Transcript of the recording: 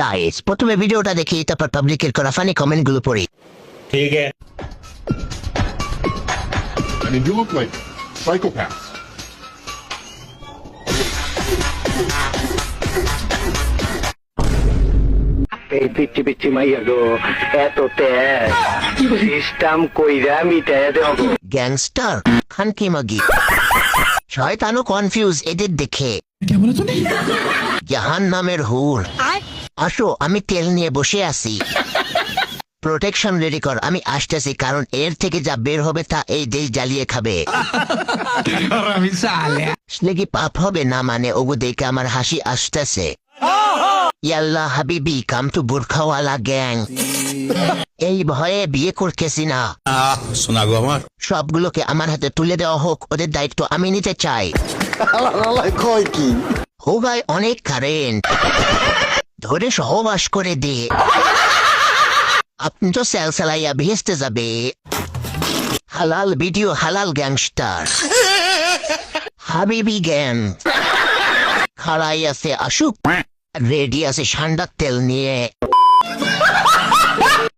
Guys প্রথমে ভিডিওটা দেখি, তারপর পাবলিকের করা ফানি কমেন্ট গুলো পড়ি। ठीक है। I mean, you look like psychopaths. এই পিচ্ছি পিচ্ছি মাইয়া গো, এত তেজ সিস্টেম কইরা মিটাইয়া দেব। গ্যাংস্টার খানকি মাগি শয়তানও কনফিউজ এদের দেখে। জাহান নামের হুর, আসো আমি তেল নিয়ে বসে আছি। প্রোটেকশন রেডি কর, আমি আসতেছি, কারণ এর থেকে যা বের হবে তা এই দেশ জ্বালিয়ে খাবে। আসলে কি পাপ হবে না? মানে ওগো দেখে আমার হাসি আসতেছে। ইয়াল্লা হাবিবি কাম টু বুরখাওয়ালা গ্যাং। এই ভয়ে বিয়ে করতেছি না। सुना गो আমার সবগুলোকে আমার হাতে তুলে দেওয়া হোক, ওদের দায়িত্ব আমি নিতে চাই। হোগায় অনেক কারেন্ট, ধরে সহবাস করে দে। আপনি তো সেল সেলাইয়া ভেস্তে যাবে। হালাল ভিডিও, হালাল গ্যাংস্টার, হাবিবি গ্যাং খাড়াই আছে, আসুক। রেডি আছে ঠান্ডার তেল নিয়ে।